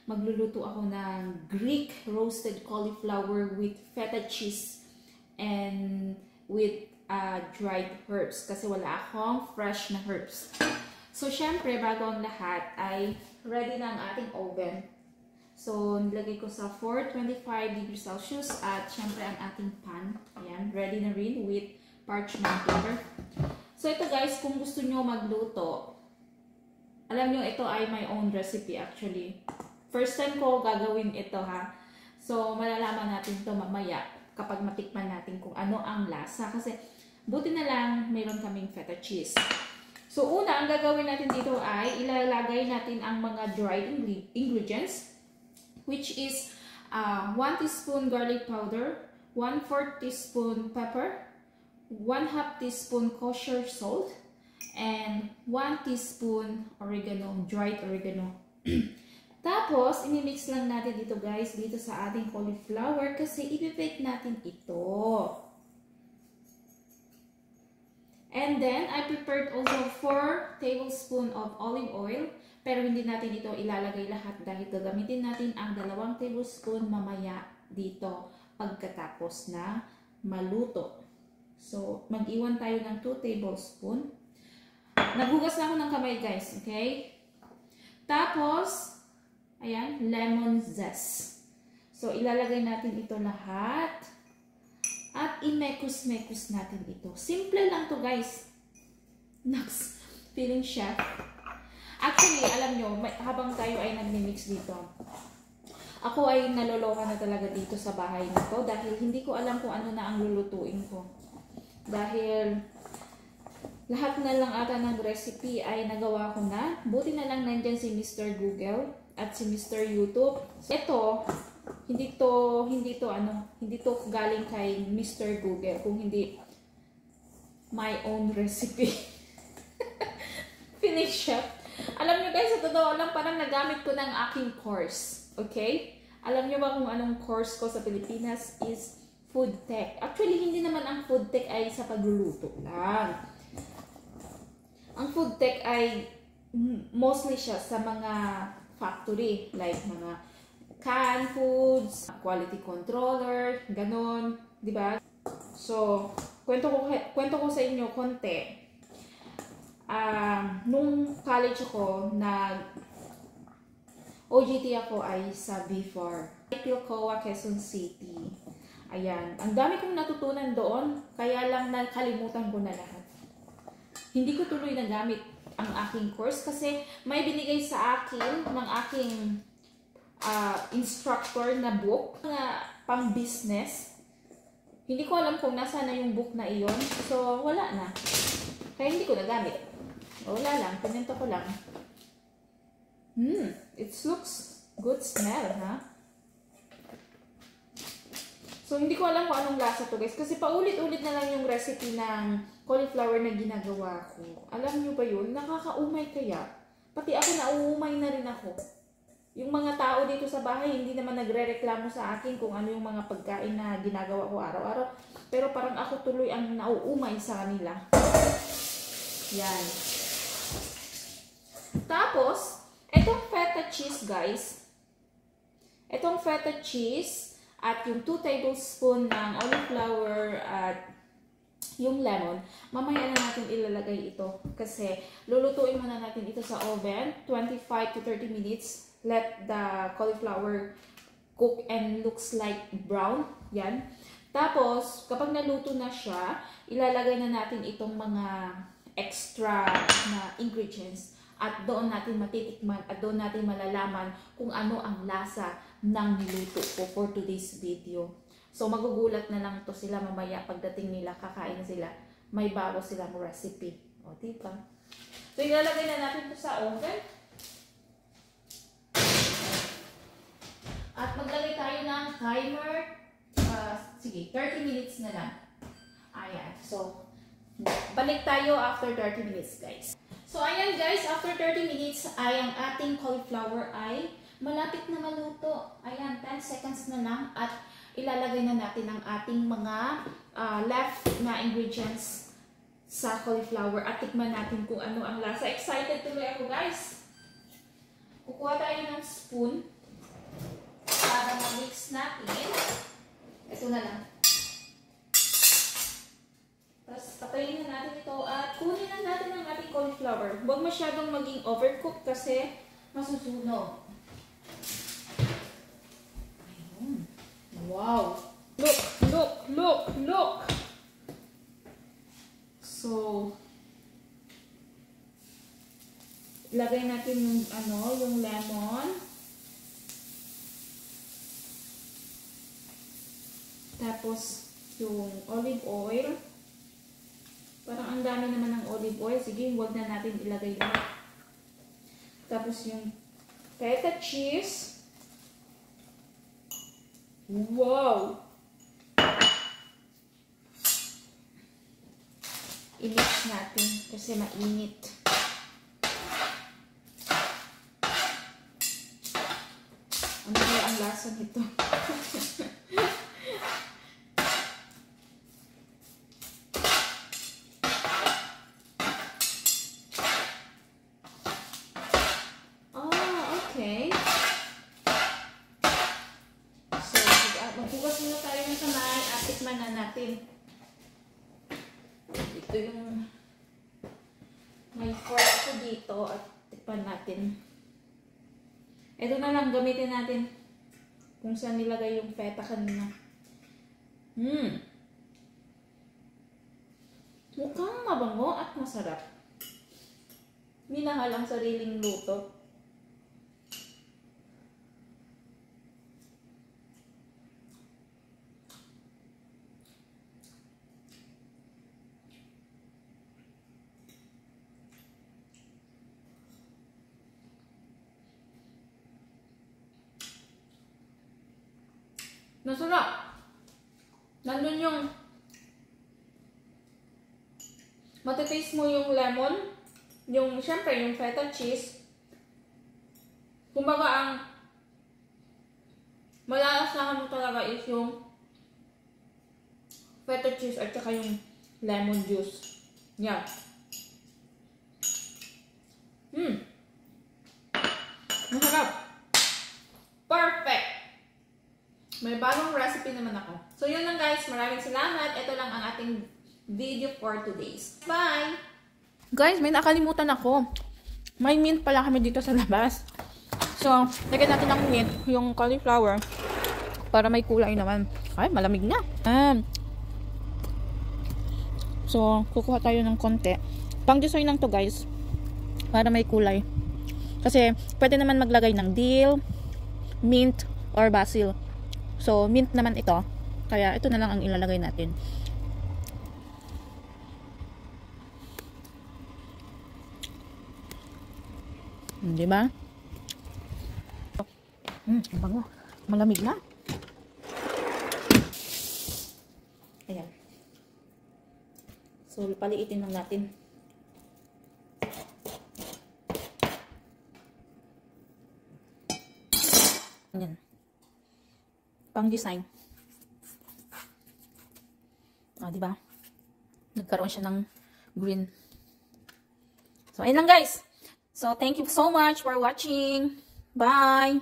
Magluluto ako ng Greek roasted cauliflower with feta cheese and with dried herbs kasi wala akong fresh na herbs. So, syempre, bago ang lahat ay ready na ang ating oven. So, nilagay ko sa 425 degrees Celsius at syempre ang ating pan. Ayan, ready na rin with parchment paper. So, ito guys, kung gusto nyo magluto, alam nyo, ito ay my own recipe actually. First time ko gagawin ito ha. So, malalaman natin ito mamaya kapag matikman natin kung ano ang lasa. Kasi, buti na lang mayroon kaming feta cheese. So, una, ang gagawin natin dito ay ilalagay natin ang mga dried ingredients, which is 1 teaspoon garlic powder, 1/4 teaspoon pepper, 1/2 teaspoon kosher salt, and 1 teaspoon oregano, dried oregano. Tapos, imimix lang natin dito guys, dito sa ating cauliflower kasi i-bake natin ito. And then, I prepared also 4 tablespoons of olive oil. Pero hindi natin ito ilalagay lahat dahil gagamitin natin ang 2 tablespoon mamaya dito pagkatapos na maluto. So, mag-iwan tayo ng 2 tablespoons. Naghugas na ako ng kamay guys, okay? Tapos, ayan, lemon zest. So, ilalagay natin ito lahat. At i-mekos-mekos natin ito. Simple lang to guys. Next, feeling chef. Actually, alam nyo, habang tayo ay nagmi-mix dito, ako ay naloloka na talaga dito sa bahay nito dahil hindi ko alam kung ano na ang lulutuin ko. Dahil lahat na lang ata ng recipe ay nagawa ko na. Buti na lang nandyan si Mr. Google at si Mr. YouTube. Ito, hindi to galing kay Mr. Google, kung hindi my own recipe. Finish chef. Alam nyo guys, sa totoo lang, parang nagamit ko ng aking course. Okay? Alam nyo ba kung anong course ko sa Pilipinas is food tech. Actually, hindi naman ang food tech ay sa pagluluto lang. Ang food tech ay mostly siya sa mga factory, like mga canned foods, quality controller, ganon, di ba? So, kwento ko sa inyo konti. Nung college ako, OJT ako ay sa B4, Pilcoa, Quezon City. Ayan, ang dami kong natutunan doon, kaya lang nakalimutan ko na lahat. Hindi ko tuloy nagamit ang aking course kasi may binigay sa akin ng aking instructor na book na pang business. Hindi ko alam kung nasa na yung book na iyon. So, wala na. Kaya hindi ko nagamit. Wala lang. Pinento ko lang. It looks good smell, ha? So, hindi ko alam kung anong lasa to guys. Kasi paulit-ulit na lang yung recipe ng cauliflower na ginagawa ko. Alam nyo ba yun? Nakakaumay kaya. Pati ako nauumay na rin ako. Yung mga tao dito sa bahay, hindi naman nagre-reklamo sa akin kung ano yung mga pagkain na ginagawa ko araw-araw. Pero parang ako tuloy ang nauumay sa kanila. Yan. Tapos, itong feta cheese guys. Itong feta cheese at yung 2 tablespoon ng olive flour at yung lemon, mamaya na natin ilalagay ito. Kasi lulutuin muna natin ito sa oven, 25 to 30 minutes. Let the cauliflower cook and looks like brown. Yan. Tapos, kapag naluto na siya, ilalagay na natin itong mga extra na ingredients. At doon natin matitikman at doon natin malalaman kung ano ang lasa ng niluto ko for today's video. So, magugulat na lang to sila mamaya pagdating nila, kakain sila. May bago silang recipe. O, diba? So, ilalagay na natin ito sa oven. At maglagay tayo ng timer. Sige, 30 minutes na lang. Ayan. So, balik tayo after 30 minutes, guys. So, ayan guys, after 30 minutes ay ang ating cauliflower ay malapit na maluto. Ayan, 10 seconds na lang at ilalagay na natin ang ating mga left na ingredients sa cauliflower at tikman natin kung ano ang lasa. Excited tuloy ako guys. Kukuha tayo ng spoon para ma-mix natin. Ito na lang. Tapos patayin na natin ito at kunin na natin ang ating cauliflower. Huwag masyadong maging overcooked kasi masusunog. Ayun. Wow! Look! Look! Look! Look! So, ilagay natin yung yung lemon. Tapos yung olive oil. Parang ang dami naman ng olive oil. Sige, huwag na natin ilagay lahat. Tapos yung feta cheese. Wow! I-mix natin kasi mainit. Ano kaya ang lasa nito? Okay. So, magbukas muna tayo ng kamay at tikman na natin. Ito yung may fork ko dito at tikman natin. Ito na lang, gamitin natin kung saan nilagay yung feta kanina. Mukhang mabango at masarap. Minahal ang sariling luto. Nasarap. Nandun yung matitaste mo yung lemon, yung syempre yung feta cheese. Kumbaga ang malalasahan mo talaga is yung feta cheese at saka yung lemon juice. Yan. Masarap. Perfect. May bagong recipe naman ako. So yun lang guys, maraming salamat. Ito lang ang ating video for today's. Bye! Guys, may nakalimutan ako. May mint pala kami dito sa labas. So, lagyan natin ng mint, yung cauliflower, para may kulay naman. Ay, malamig na. So, kukuha tayo ng konti. Pang design lang to guys, para may kulay. Kasi, pwede naman maglagay ng dill, mint, or basil. So, mint naman ito. Kaya, ito na lang ang ilalagay natin. Diba? Ang bango. Malamig na. Ayan. So, paliitin lang natin. Ayan. Pang-design. Diba? Nagkaroon siya ng green. So, ayun lang guys. So, thank you so much for watching. Bye!